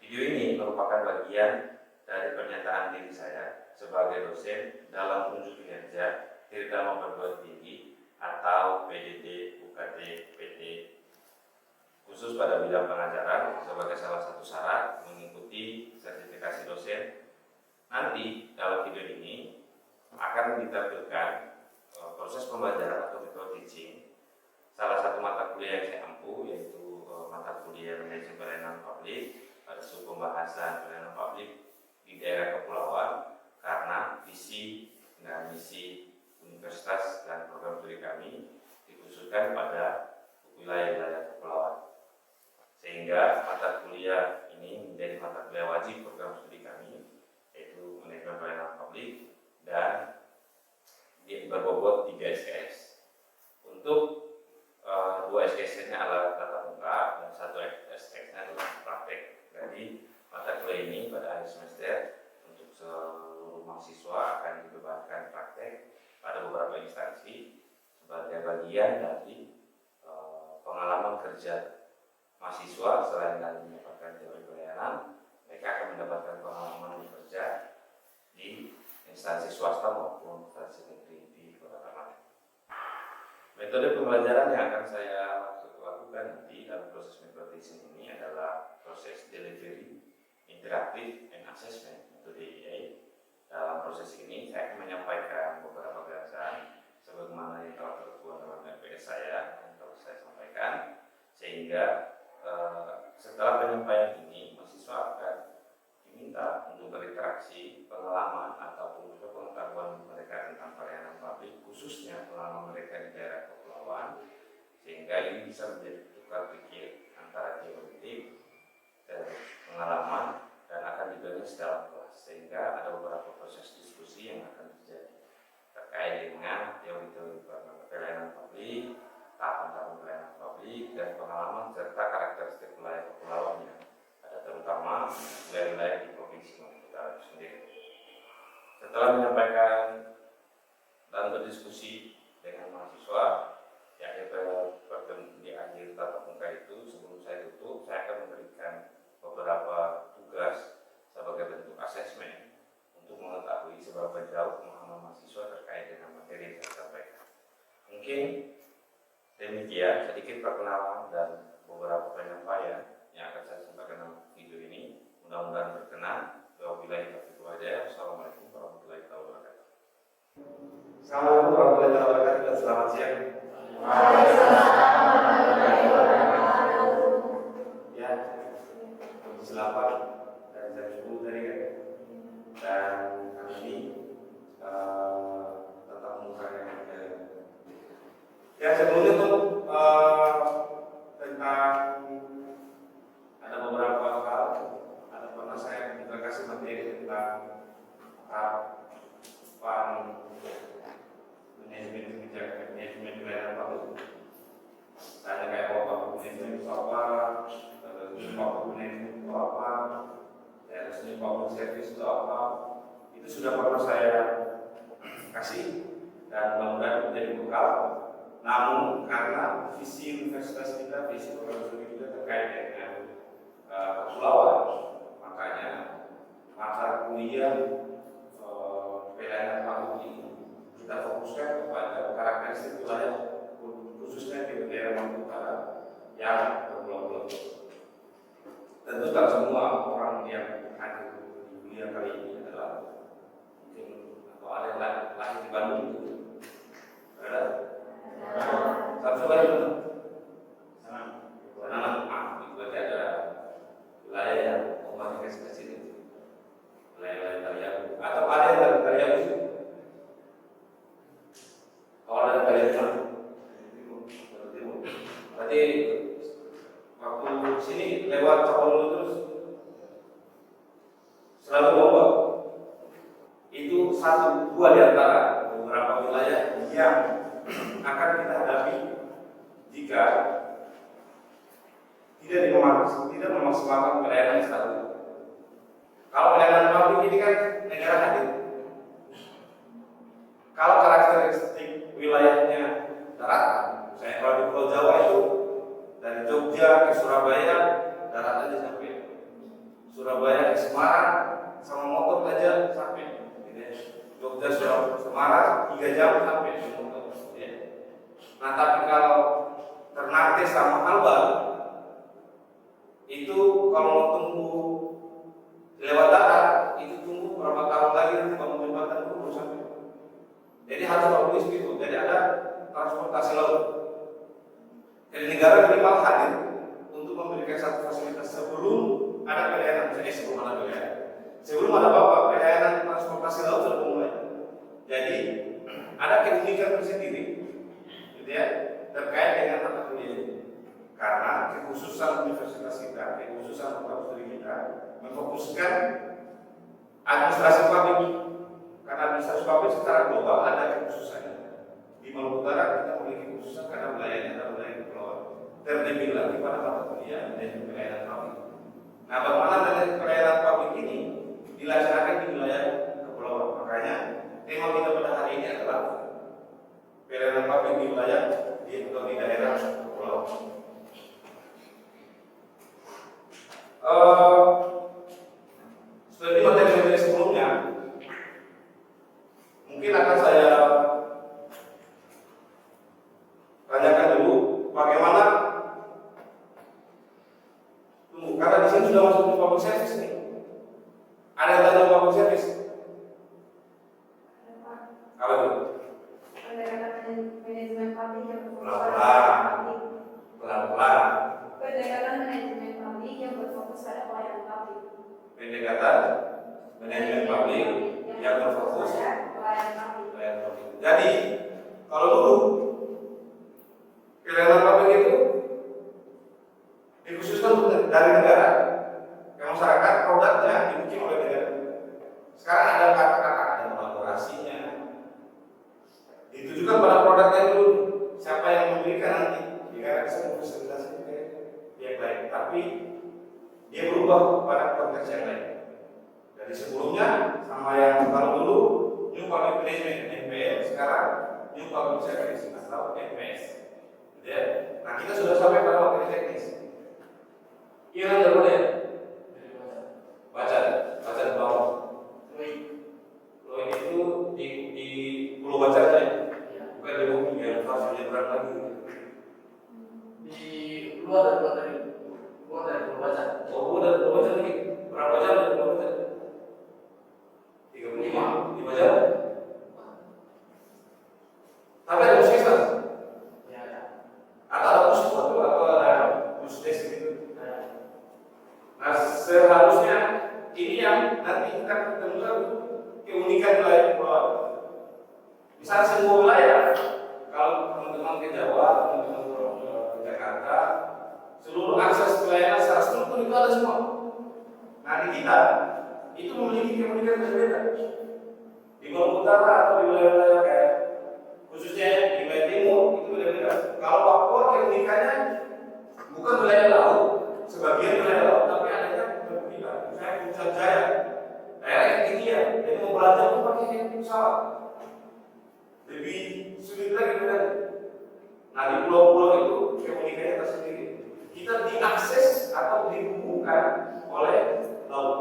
Video ini merupakan bagian dari pernyataan diri saya sebagai dosen dalam unjuk kinerja Tirta Perguruan Tinggi atau PDT UKT PT khusus pada bidang pengajaran sebagai salah satu syarat mengikuti sertifikasi dosen. Nanti dalam video ini akan ditampilkan proses pembelajaran atau metode teaching salah satu mata kuliah yang saya ampu, yaitu mata kuliah manajemen pelayanan publik pada suku pembahasan pelayanan publik di daerah kepulauan, karena visi dan misi universitas dan program studi kami dikhususkan pada wilayah-wilayah kepulauan, sehingga mata kuliah ini menjadi mata kuliah wajib program studi kami, yaitu manajemen pelayanan publik, dan berbobot 3 SKS. Untuk 2 SKS-nya adalah tatap muka dan 1 SKS-nya adalah praktek. Jadi mata kuliah ini pada akhir semester untuk seluruh mahasiswa akan dibebaskan praktek pada beberapa instansi sebagai bagian dari pengalaman kerja mahasiswa. Selain dari mendapatkan teori pelayanan, mereka akan mendapatkan pengalaman bekerja di instansi swasta maupun instansi negeri di Kota Taman. Metode pembelajaran yang akan saya lakukan nanti dalam proses metodologi ini adalah proses delivery, interaktif, and assessment atau DIA. Dalam proses ini saya akan menyampaikan beberapa gagasan sebagaimana yang telah tertuang dalam RPS saya yang telah saya sampaikan, sehingga setelah penyampaian ini mahasiswa akan diminta untuk berinteraksi pengalaman ataupun pengetahuan mereka tentang pelayanan publik, khususnya pengalaman mereka di daerah kepulauan, sehingga ini bisa menjadi tukar pikir antara teoretik dan pengalaman dan akan dibahas dalam kelas, sehingga ada beberapa proses diskusi yang akan terjadi terkait dengan teori-teori pelayanan publik, tahapan-tahapan pelayanan publik, dan pengalaman serta karakteristik wilayah kepulauan yang ada, terutama wilayah-wilayah di provinsi Maluku Utara itu sendiri. Setelah menyampaikan dan berdiskusi dengan mahasiswa di akhir tatap muka itu, sebelum saya tutup, saya akan memberikan beberapa tugas sebagai bentuk asesmen untuk mengetahui seberapa jauh pemahaman mahasiswa terkait dengan materi yang saya sampaikan. Mungkin demikian sedikit perkenalan dan beberapa penyampaian yang akan saya sampaikan dalam video ini. Mudah-mudahan berkenan. Wabillahi taufiq wal hidayah. Assalamualaikum warahmatullahi wabarakatuh. Assalamualaikum warahmatullahi wabarakatuh dan selamat siang. Ya, jam 8 dan jam 10 tadi kan. Dan kali ini tetap muka yang ya sebelumnya tuh tentang ada beberapa hal, ada pernah saya juga kasih materi tentang manajemen kebijakan, manajemen pelayanan publik. Tanya kayak apa manajemen itu apa, manajemen itu apa, dan public service itu apa. Itu sudah pernah saya kasih dan mudah-mudahan menjadi bekal. Namun karena visi universitas kita, visi program studi kita terkait dengan kepulauan, makanya mata kuliah pelayanan publik ini kita fokuskan kepada karakteristik wilayah khususnya di daerah Maluku Utara yang berpulau-pulau. Tentu tak semua orang yang hadir di kuliah kali ini adalah mungkin atau ada yang lahir di Bandung gitu. Ada? Satu lagi betul? Sana, itu berarti ada wilayah yang otomatis kecil itu. Wilayah-wilayah Taliabu. Atau ada yang dari Taliabu sih? Kalau ada dari Taliabu, berarti waktu sini lewat Cakolo terus selalu lomba. Itu 1-2 di antara beberapa wilayah yang akan kita hadapi jika tidak memaksimalkan pelayanan satu. Kalau pelayanan publik ini kan negara hadir. Kalau karakteristik wilayahnya daratan, misalnya kalau di Pulau Jawa itu dari Jogja ke Surabaya daratannya sampai Semarang sama motor aja sampai. Jogja Semarang 3 jam sampai di motor. Nah tapi kalau Ternate sama Kalbar itu kalau mau tunggu lewat darat itu tunggu berapa tahun lagi nanti bangun jembatan itu baru sampai. Jadi harus bagus gitu. Jadi ada transportasi laut. Jadi negara minimal hadir untuk memberikan satu fasilitas sebelum ada pelayanan. Sebelum ada pelayanan. Sebelum ada pelayanan transportasi laut sudah mulai. Jadi ada keunikan tersendiri, gitu ya, terkait dengan mata kuliah ini. Karena kekhususan universitas kita, kekhususan kampus kita memfokuskan administrasi publik. Karena administrasi publik secara global ada kekhususannya. Di Maluku Utara kita memiliki kekhususan karena wilayahnya adalah wilayah kepulauan. Terlebih lagi pada mata kuliah dan pelayanan publik. Nah, bagaimana dengan pelayanan publik ini dilaksanakan di wilayah kepulauan? Makanya tema kita pada hari ini adalah pelayanan publik di wilayah di daerah kepulauan. Seperti materi-materi sebelumnya, mungkin akan saya tanyakan dulu bagaimana karena di sini sudah masuk ke public service nih. Ada yang tanya public service? Apa itu? Manajemen publik yang Pelan-pelan. pendekatan manajemen publik yang berfokus pada pelayanan publik. Pendekatan manajemen publik yang berfokus pelayanan publik. Jadi kalau dulu pelayanan publik itu dikhususkan untuk dari negara ke masyarakat, produknya dibikin oleh negara. Sekarang ada kata-kata, ada kolaborasinya. Ditujukan pada produknya dulu. Siapa yang memberikan nanti? Negara bisa memfasilitasi ke pihak lain. Tapi dia berubah pada konteks yang lain. Dari sebelumnya sama yang kalau dulu New Public Management (NPM), sekarang New Public Service atau NPS. Ya. Nah kita sudah sampai pada materi teknis. Kira dulu ya. Baca di bawah. Loin itu di pulau bacanya ya. Bukan di bumi ya, harus menyeberang lagi. Di luar dari pulau baca. Oh, pulau dari pulau baca lagi. Berapa jam dari pulau baca? 35 jam. Tapi ada puskesmas? Ya, ada. Atau ada puskesmas atau ada puskes gitu? Nah, seharusnya ini yang nanti kita ketemukan keunikan wilayah kepulauan. Misalnya semua wilayah, kalau teman-teman ke Jawa, teman-teman ke Jakarta, seluruh akses pelayanan secara struktur itu ada semua. Nah di kita itu memiliki keunikan berbeda. Di Maluku Utara atau di wilayah-wilayah kayak khususnya di wilayah timur itu berbeda. Kalau Papua keunikannya bukan wilayah laut, sebagian wilayah laut, tapi adanya berbeda. Misalnya Puncak Jaya, daerah ketinggian, jadi mau belajar pun pakai pesawat. Lebih sulit lagi benar. Nah di pulau-pulau itu keunikannya tersendiri. Kita diakses atau dihubungkan oleh laut.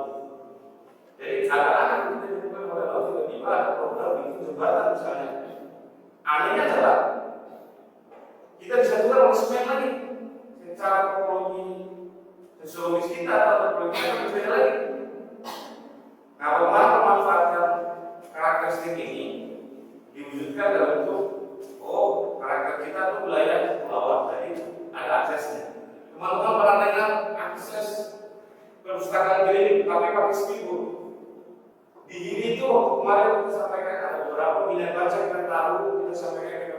Jadi anak-anak kita dihubungkan oleh laut tiba-tiba ada program bikin jembatan misalnya. Anehnya adalah kita disatukan oleh semen lagi. Secara topologi sosiologis kita atau topologi kita berbeda lagi. Nah bagaimana memanfaatkan karakteristik ini diwujudkan dalam bentuk karakter kita itu wilayah kepulauan, jadi ada aksesnya. Teman-teman pernah dengar akses perpustakaan keliling tapi pakai speedboat. Di sini itu kemarin kita sampaikan ada beberapa minat baca kita tahu, kita sampaikan ke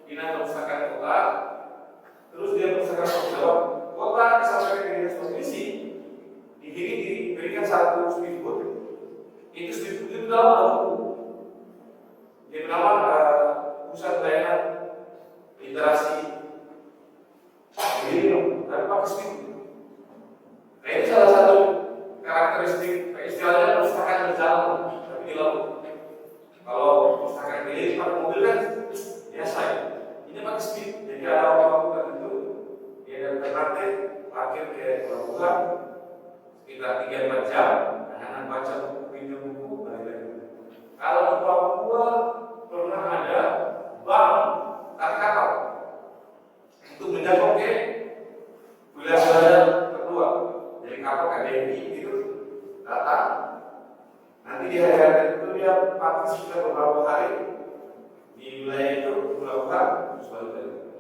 dinas perpustakaan kota, terus dia perpustakaan kota disampaikan ke dinas provinsi. Di sini diberikan satu speedboat. Itu speedboat itu dalam buku. Dia bernama pusat layanan literasi ini, tapi pakai speedboat. Nah ini salah satu karakteristik istilahnya perpustakaan berjalan, tapi di laut. Kalau perpustakaan keliling pakai mobil kan biasa ya. Ini pakai speed, jadi ada waktu tertentu dia dari Ternate parkir ke pelabuhan sekitar 3-4 jam, Jadi kapal KBRI itu datang, nanti di hari itu dia pakai sekitar beberapa hari di wilayah itu melakukan suatu kali.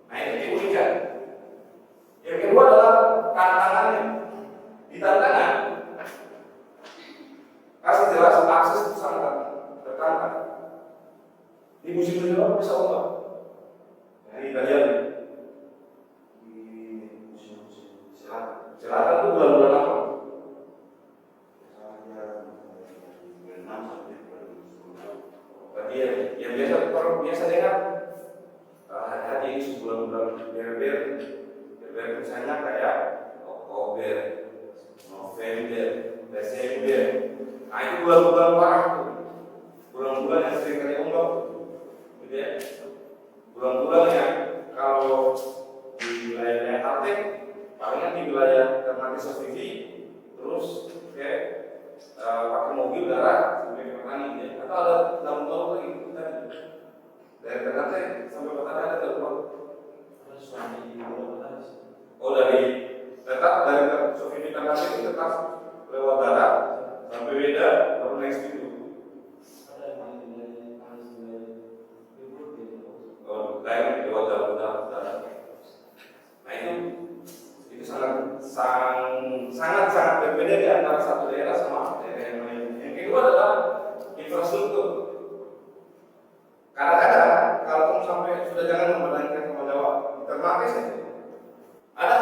Nah itu keunikan. Yang kedua adalah tantangannya. Di tantangan kasih jelas akses itu sangat tertantang. Di musim-musim apa bisa ombak? Nah, ini kalian di musim-musim selatan itu bulan-bulan apa? Berarti yang biasa dengar hati-hati ini sebulan-bulan berber misalnya kayak Oktober, November, Desember. Nah itu bulan-bulan parah tuh, bulan-bulan yang sering kali ombak, gitu ya. Bulan-bulan yang kalau di wilayah Artek, palingan di wilayah Ternate Sofivi, terus pakai mobil darat sampai ke petani, gitu ya. Atau ada dalam tol lagi tadi dari Ternate sampai petani ada telepon. Oh dari tetap dari Sofivi Ternate itu tetap lewat darat sampai beda baru naik situ. Oh, lain lewat darat. Nah itu sangat berbeda di antara satu daerah sama daerah yang lain. Yang kedua adalah infrastruktur. Kadang-kadang kalau kamu sampai sudah jangan membandingkan sama Jawa, Ternate saja. Ada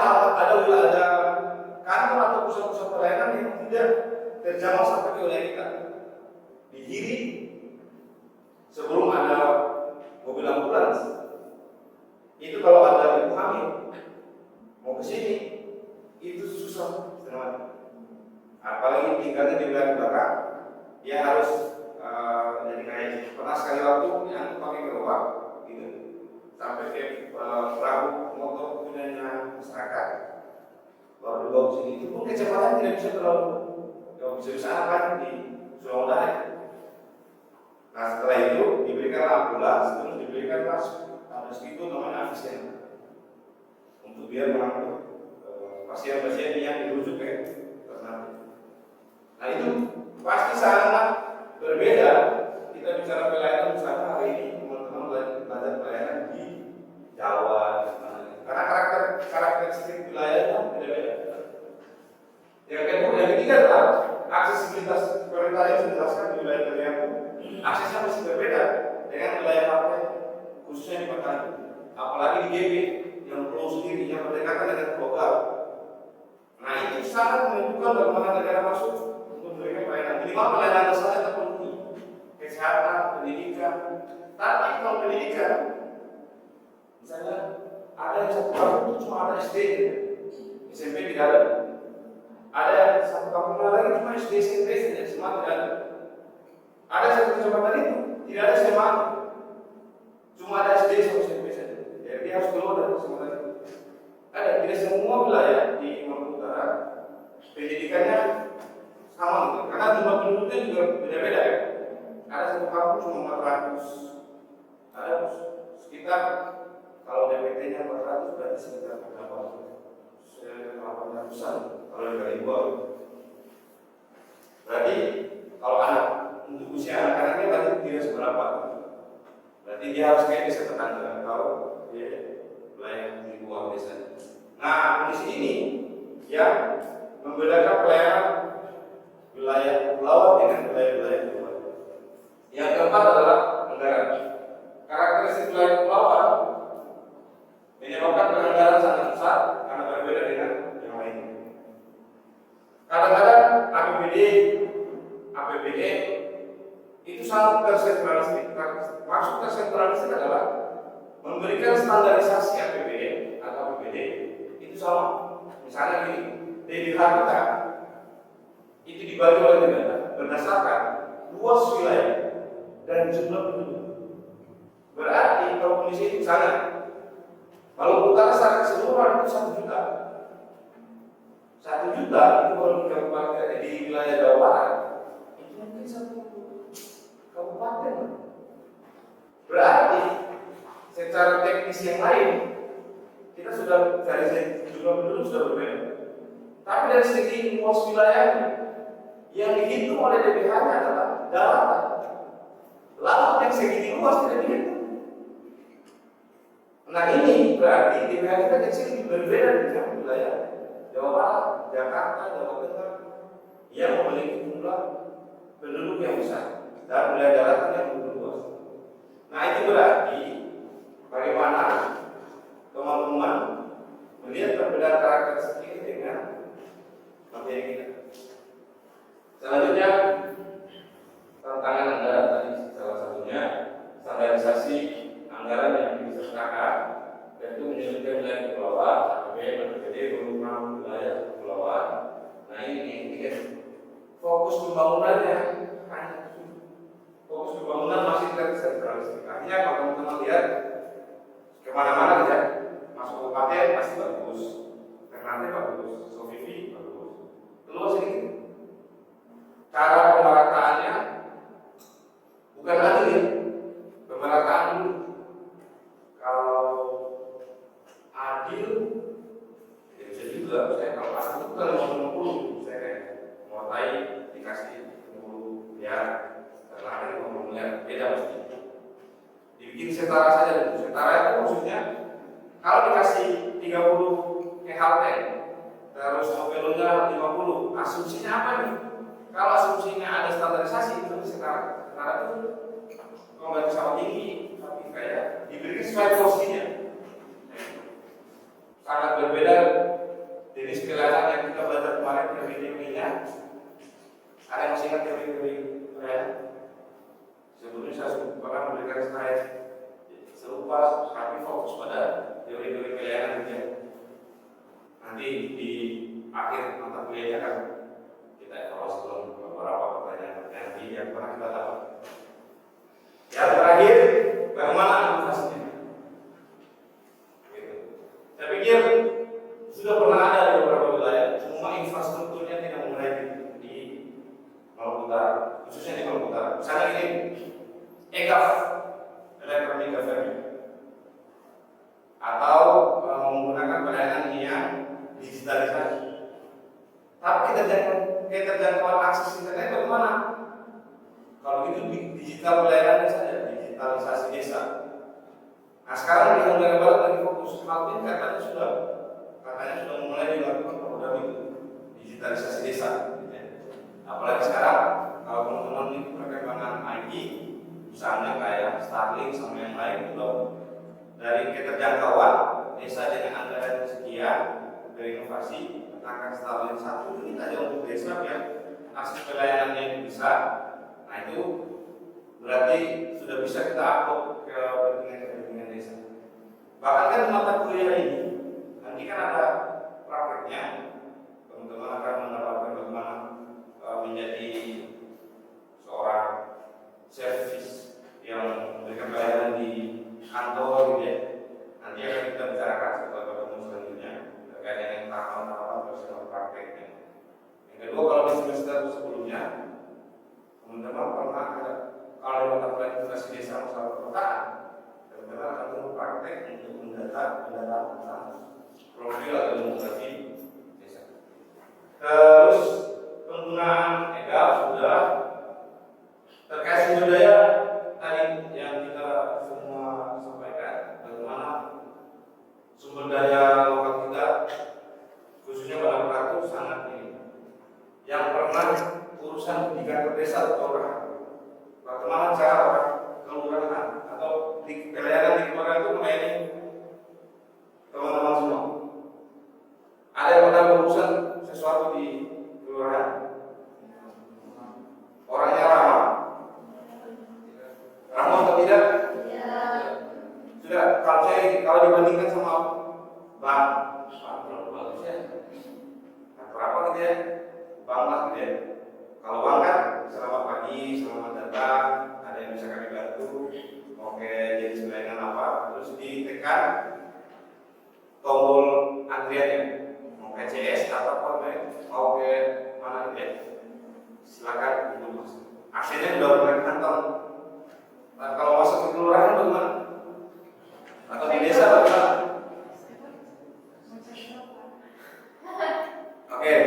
kantor atau pusat-pusat pelayanan yang tidak terjangkau sampai ke wilayah kita. Di Giri, sebelum ada mobil ambulans, itu kalau ada ibu hamil mau ke sini itu susah setengah mati. Apalagi tinggalnya di wilayah belakang, dia harus jadi kayak pernah sekali waktu yang pakai gerobak gitu sampai ke perahu motor punyanya masyarakat baru dibawa ke sini. Itu pun kecepatan tidak bisa terlalu bisa kan di Sulawesi Utara. Nah setelah itu diberikan ambulans, terus diberikan ada situ namanya asisten untuk biar mengangkut pasien-pasien yang dirujuk ke Ternate. Nah itu pasti sangat berbeda. Kita bicara pelayanan misalnya hari ini teman-teman belajar pelayanan di Jawa, karena karakteristik wilayahnya beda-beda. Yang ketiga adalah aksesibilitas pemerintah yang dijelaskan di wilayah kalian. Aksesnya masih berbeda dengan wilayah partai, khususnya di Petani. Apalagi di GB yang perlu sendiri yang berdekatan dengan global. Nah itu sangat menentukan bagaimana negara masuk untuk memberikan pelayanan. Minimal pelayanan dasarnya terpenuhi, kesehatan, pendidikan. Tapi kalau pendidikan, misalnya ada yang satu kampung itu cuma ada SD, SMP tidak ada. Ada yang satu kampung lagi cuma SD, SMP saja, semua tidak ada. Ada satu kecamatan itu tidak ada SMA, cuma ada SD sampai SMP saja. Jadi dia harus keluar dari kecamatan itu. Ada tidak semua wilayah di Maluku Utara pendidikannya sama gitu. Karena jumlah penduduknya juga beda-beda ya. Ada satu kampung cuma 400, ada sekitar kalau DPT-nya 400 berarti sekitar berapa? 800-an kalau dari luar. Berarti kalau anak untuk usia anak-anaknya berarti tidak seberapa. Berarti dia harus kayak desa tetangga kalau dia wilayah di luar desa. Nah kondisi ini yang membedakan pelayanan wilayah pulau dengan wilayah-wilayah luar. Yang keempat adalah anggaran. Karakteristik wilayah kepulauan menyebabkan penganggaran sangat besar karena berbeda dengan yang lain. Kadang-kadang APBD itu sangat tersentralistik. Maksud tersentralistik adalah memberikan standarisasi APBD atau APBD itu sama. Misalnya gini, DBH kita itu dibagi oleh negara berdasarkan luas wilayah dan jumlah penduduk. Berarti kalau kondisi itu sangat kalau utara secara keseluruhan itu 1 juta. 1 juta itu kalau di kabupaten di wilayah Jawa Barat itu mungkin 1 kabupaten. Berarti secara teknis yang lain kita sudah dari jumlah penduduk sudah berbeda. Tapi dari segi luas wilayahnya, yang dihitung oleh DPH-nya adalah daratan. Lalu yang segini luas tidak dihitung. Nah ini berarti DPH kita kecil berbeda dengan wilayah Jawa Barat, Jakarta, Jawa Tengah yang memiliki jumlah penduduk yang besar dan wilayah daratan yang lebih luas. Nah itu berarti bagaimana teman-teman melihat perbedaan karakteristik ini dengan materi kita. Selanjutnya tantangan anggaran tadi salah satunya standarisasi anggaran yang disertakan, yaitu menyebutkan wilayah kepulauan, APBD berupa wilayah kepulauan. Nah ini fokus pembangunannya masih tersentralisasi. Artinya kalau teman-teman lihat kemana-mana aja, masuk kabupaten pasti bagus, Ternate bagus, Sofivi bagus, keluar sedikit. Cara pemerataannya bukan adil ya, pemerataan dulu. Kalau adil, ya bisa juga. Saya kalau adil itu kan 50, saya kayak mulai dikasih 50 ya, Ternate 50 miliar, beda pasti. Dibikin setara saja dulu. Setara itu maksudnya kalau dikasih 30 KHT, terus novelonya 50, asumsinya apa nih? Kalau asumsinya ada standarisasi itu setara itu kembali sama tinggi, tapi kayak diberikan sesuai porsinya. Sangat berbeda jenis kelihatan yang kita belajar kemarin teori-teorinya. Ada yang masih ingat teori-teori sebelumnya saya pernah memberikan slide serupa, tapi fokus pada teori-teori kelihayan gitu ya. Nanti di akhir mata kuliahnya kan kita evaluasi beberapa pertanyaan yang pernah kita dapat. Yang terakhir, bagaimana inovasinya? Gitu. Saya pikir sudah pernah ada di beberapa wilayah, semua infrastrukturnya tidak memadai di Maluku Utara, khususnya di Maluku Utara. Misalnya ini, EGAF, Electronic Government, atau menggunakan pelayanan yang digitalisasi. Tapi keterjangkauan akses internet bagaimana? Kalau itu digital pelayanannya saja, digitalisasi desa. Nah sekarang di Nusa Barat lagi fokus, Kaltim katanya sudah mulai dilakukan program itu, digitalisasi desa. Apalagi sekarang kalau teman-teman ini perkembangan IT, misalnya kayak Starlink sama yang lain itu dari keterjangkauan desa dengan anggaran sekian dari inovasi akan Starlink 1 ini aja untuk desa yang akses pelayanannya itu bisa. Nah itu berarti sudah bisa kita upload ke kepentingan desa. Bahkan kan mata kuliah ini nanti kan ada prakteknya, teman-teman akan mendapatkan bagaimana menjadi seorang servis yang memberikan pelayanan di kantor gitu ya. Nanti akan kita bicarakan setelah pertemuan selanjutnya terkait dengan tahapan-tahapan personal prakteknya. Yang kedua, kalau di semester sebelumnya teman-teman pernah ada kalau di mata kuliah edukasi desa masalah perkotaan, teman-teman akan perlu praktek untuk mendata tentang profil atau demografi desa. Terus penggunaan EGAF sudah terkait sumber daya tadi yang kita semua sampaikan, bagaimana sumber daya lokal kita khususnya pada Pratu sangat ini. Yang pernah urusan pendidikan desa atau kelurahan, bagaimana cara orang kelurahan atau di pelayanan di kelurahan itu melayani teman-teman semua. Ada yang pernah berurusan sesuatu di kelurahan, orangnya ramah atau tidak? Sudah, kalau dibandingkan sama bank berapa bagus ya? Berapa gitu ya? Bank lah gitu ya. Kalau bank kan selamat pagi, selamat datang, ada yang bisa kami bantu, oke jadi pelayanan apa, terus ditekan tombol antriannya, mau ke CS atau mau ke mana gitu ya? Silakan dulu mas. Akhirnya udah mulai kantong. Nah, kalau masuk ke kelurahan bagaimana? Atau di desa bagaimana? Oke,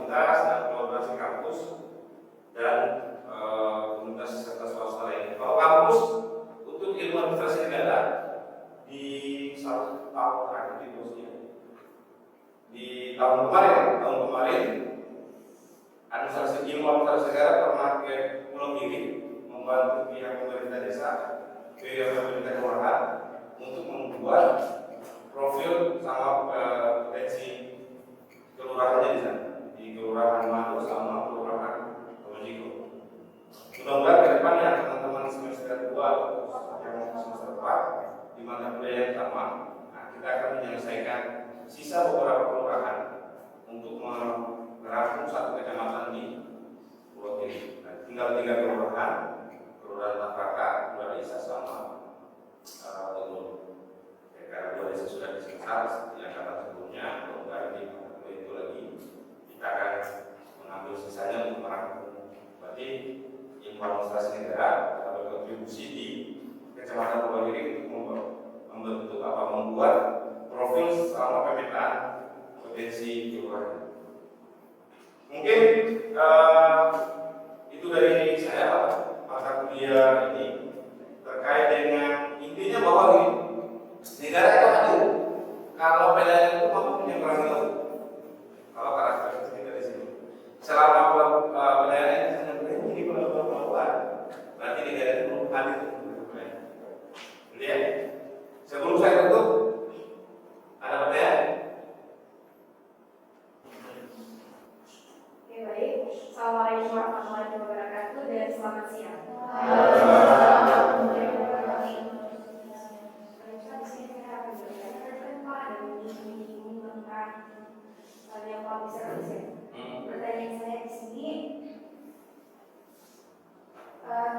universitas dan kolaborasi kampus dan universitas swasta lainnya. Kalau kampus untuk ilmu administrasi negara di 1 tahun terakhir di bosnya di tahun kemarin administrasi ilmu administrasi negara pernah ke Pulau Gili membantu pihak pemerintah desa, pihak pemerintah kelurahan untuk membuat profil sama potensi kelurahannya di sana, di kelurahan Madu sama kelurahan Kawajiko. Mudah-mudahan ke depannya teman-teman semester 2 atau yang semester 4 di mata kuliah yang sama, kita akan menyelesaikan sisa beberapa kelurahan untuk merangkum 1 kecamatan di Pulau Gili. Tinggal 3 kelurahan, kelurahan Takraka, kelurahan Desa sama Tunggu. Karena 2 desa sudah disesat seperti yang kata sebelumnya, kemudian di itu lagi kita akan mengambil sisanya untuk merangkum. Berarti ilmu administrasi negara akan berkontribusi di Kecamatan Pulau Gili untuk membuat profil selama pemetaan potensi kelurahan. Mungkin itu dari saya mata kuliah ini terkait dengan intinya bahwa negara itu hadir kalau PLN itu mampu menyeberangi laut. Kalau karakteristik dari sini, selama PLN itu jadi pelabuhan, berarti negara itu belum hadir. Lihat, sebelum saya tutup, ada pertanyaan? Oke, baik. Assalamualaikum warahmatullahi wabarakatuh dan selamat siang. Pertanyaan saya di sini,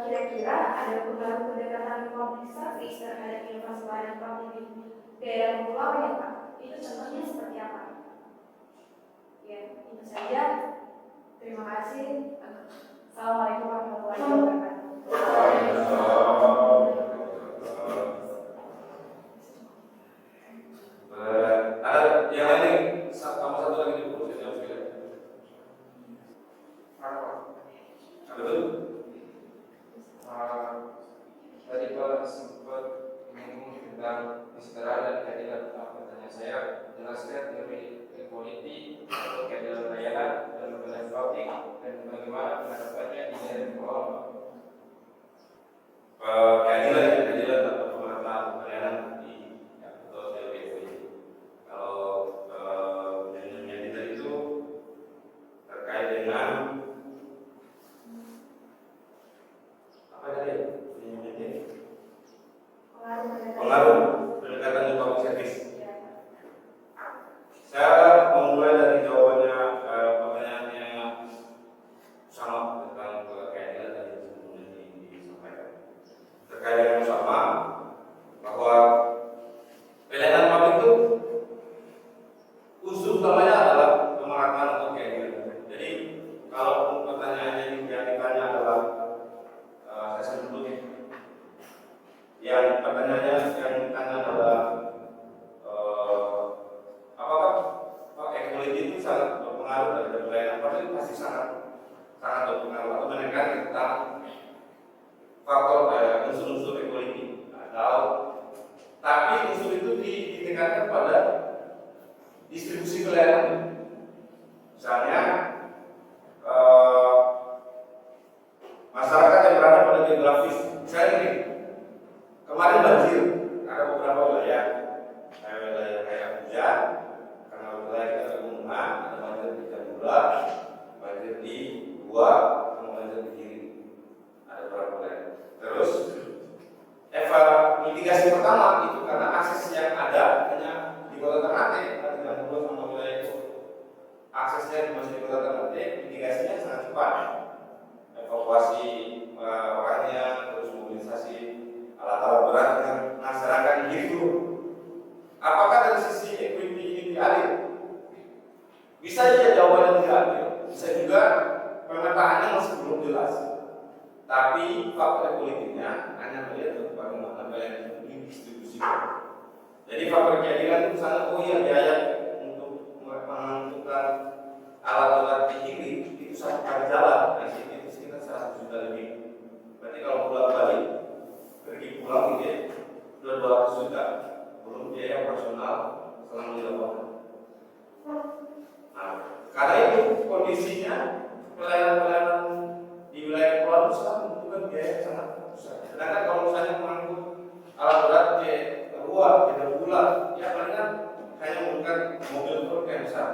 kira-kira ada pengaruh pendekatan public service terhadap inovasi layanan publik di daerah pulau ya Pak? Itu contohnya seperti apa? Ya, itu saja. Terima kasih. Assalamualaikum warahmatullahi wabarakatuh. Ada yang lain tambah satu lagi dulu, saya jawab sekali. Ada betul? Tadi Pak sempat menyinggung tentang kesetaraan dan keadilan. Pertanyaan saya, jelaskan teori equality atau keadilan layanan dan pelayanan publik dan bagaimana penerapannya di daerah bawah. Keadilan atau pemerataan pelayanan di atau teori equality. Kalau keadilan itu terkait dengan apa tadi? Pengaruh pendekatan public service. Saya memulai dari jawabannya pertanyaannya sama tentang keadilan tadi sebelumnya disampaikan. Terkait dengan sama bahwa pelayanan publik itu unsur utamanya adalah pemerataan atau keadilan. Jadi kalau pertanyaannya yang ditanya adalah saya sebut dulu yang pertanyaannya yang ditanya adalah apakah equality itu sangat berpengaruh terhadap pelayanan publik? Pasti sangat berpengaruh atau menekan tentang faktor unsur-unsur equality tapi unsur itu ditekankan pada distribusi pelayanan. Misalnya masyarakat yang berada pada geografis, misalnya ini kemarin banjir, ada beberapa wilayah kayak hujan, karena wilayah kita pegunungan, ada banjir di Jambula, banjir di Gua, sama banjir di Kiri, ada beberapa wilayah. Terus mitigasi pertama itu karena akses yang ada hanya di Kota Ternate, di Jambula sama wilayah itu, aksesnya masih di Kota Ternate, mitigasinya sangat cepat, evakuasi orangnya, terus mobilisasi alat-alat berat dengan masyarakat gitu. Apakah dari sisi equity ini diadil? Bisa saja jawabannya tidak adil. Bisa juga pemetaannya masih belum jelas. Tapi faktor politiknya hanya melihat bagaimana pelayanan itu didistribusikan. Jadi faktor keadilan itu misalnya biaya untuk menentukan alat-alat satu kali jalan, nah itu sekitar 100 juta lebih. Berarti kalau pulang balik pergi pulang gitu udah 200 juta, belum biaya operasional selama di lapangan. Nah, karena itu kondisinya pelayanan di wilayah kepulauan itu sangat membutuhkan biaya yang sangat besar. Sedangkan kalau misalnya mengangkut alat berat ke luar, ke bulan, ya palingan hanya menggunakan mobil truk yang besar.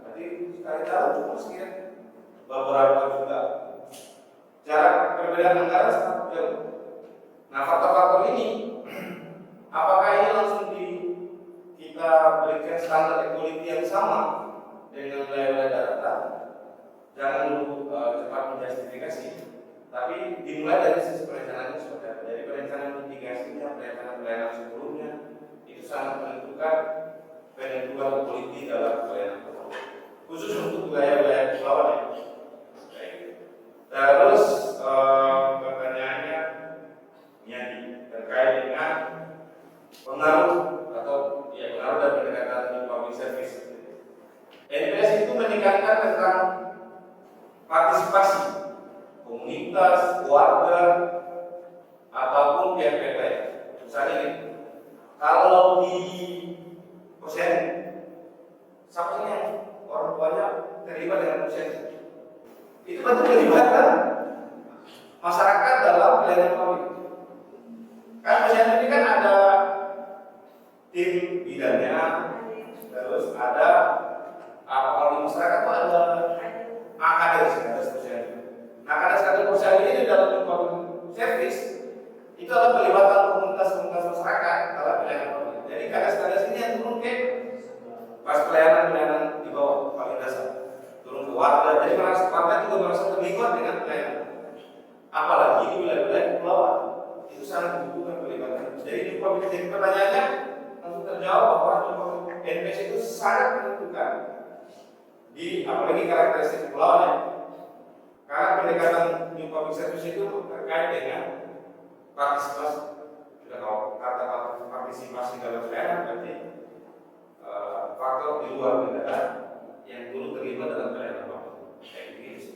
Berarti sekali jalan cuma sekian beberapa juta. Jarak perbedaan anggaran sangat jauh. Nah, faktor-faktor ini, apakah ini langsung kita berikan standar equality yang sama dengan wilayah-wilayah daratan? Jangan dulu cepat menjustifikasi, tapi dimulai dari sisi perencanaan seperti apa. Jadi perencanaan mitigasinya, perencanaan pelayanan sebelumnya itu sangat menentukan penentuan politik dalam pelayanan kepulauan, khusus untuk wilayah-wilayah kepulauan ya. Terus pertanyaannya terkait dengan pengaruh atau ya pengaruh dan pendekatan di public service. NPS itu meningkatkan tentang partisipasi komunitas, warga, ataupun pihak-pihak lain. Misalnya ini, kalau di posyandu, siapa sih yang orang tuanya terlibat dengan posyandu? Itu bentuk pelibatan masyarakat dalam pelayanan publik. Kan posyandu ini kan ada tim bidangnya, terus ada kalau di masyarakat itu ada kades posyandu. Nah, kades posyandu ini dalam public service itu adalah pelibatan komunitas-komunitas masyarakat dalam pelayanan publik. Jadi kades ini yang turun ke pas pelayanan di bawah paling dasar, turun ke warga. Jadi warga juga merasa terlibat dengan pelayanan. Apalagi di wilayah-wilayah kepulauan itu sangat membutuhkan pelibatan. Jadi di public service pertanyaannya langsung terjawab bahwa NPS itu sangat menentukan di apalagi karakteristik kepulauan ya. Karena pendekatan new public service itu terkait dengan partisipasi. Sudah kalau kata partisipasi dalam pelayanan berarti faktor di luar negara yang dulu terlibat dalam pelayanan publik. Kayak gitu.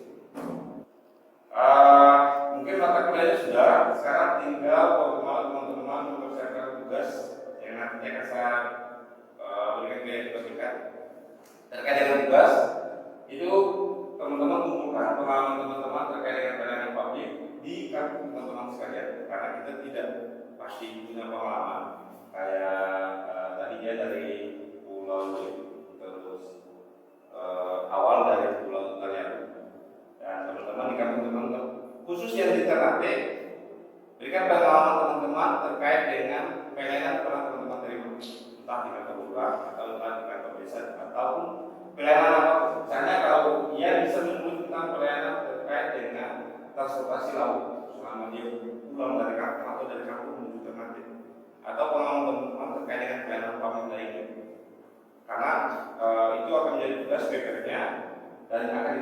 Mungkin mata kuliahnya sudah. Sekarang tinggal bagaimana teman-teman mempersiapkan tugas yang nantinya akan saya berikan ke tugas terkait dengan tugas itu. Teman-teman kumpulkan pengalaman teman-teman terkait dengan pelayanan publik di kampung teman-teman sekalian, karena kita tidak pasti punya pengalaman kayak tadinya dari Pulau terus awal dari Pulau Talian, dan teman-teman di kampung teman-teman khusus yang di Ternate berikan pengalaman teman-teman terkait dengan pelayanan pernah teman-teman terima, entah di kantor lurah atau entah di kantor desa ataupun pelayanan apa. Misalnya kalau ia bisa menulis tentang pelayanan terkait dengan transportasi laut selama dia pulang dari kampung atau dari kampung menuju Ternate, atau pengalaman teman-teman terkait dengan pelayanan publik lainnya, karena itu akan menjadi tugas papernya dan akan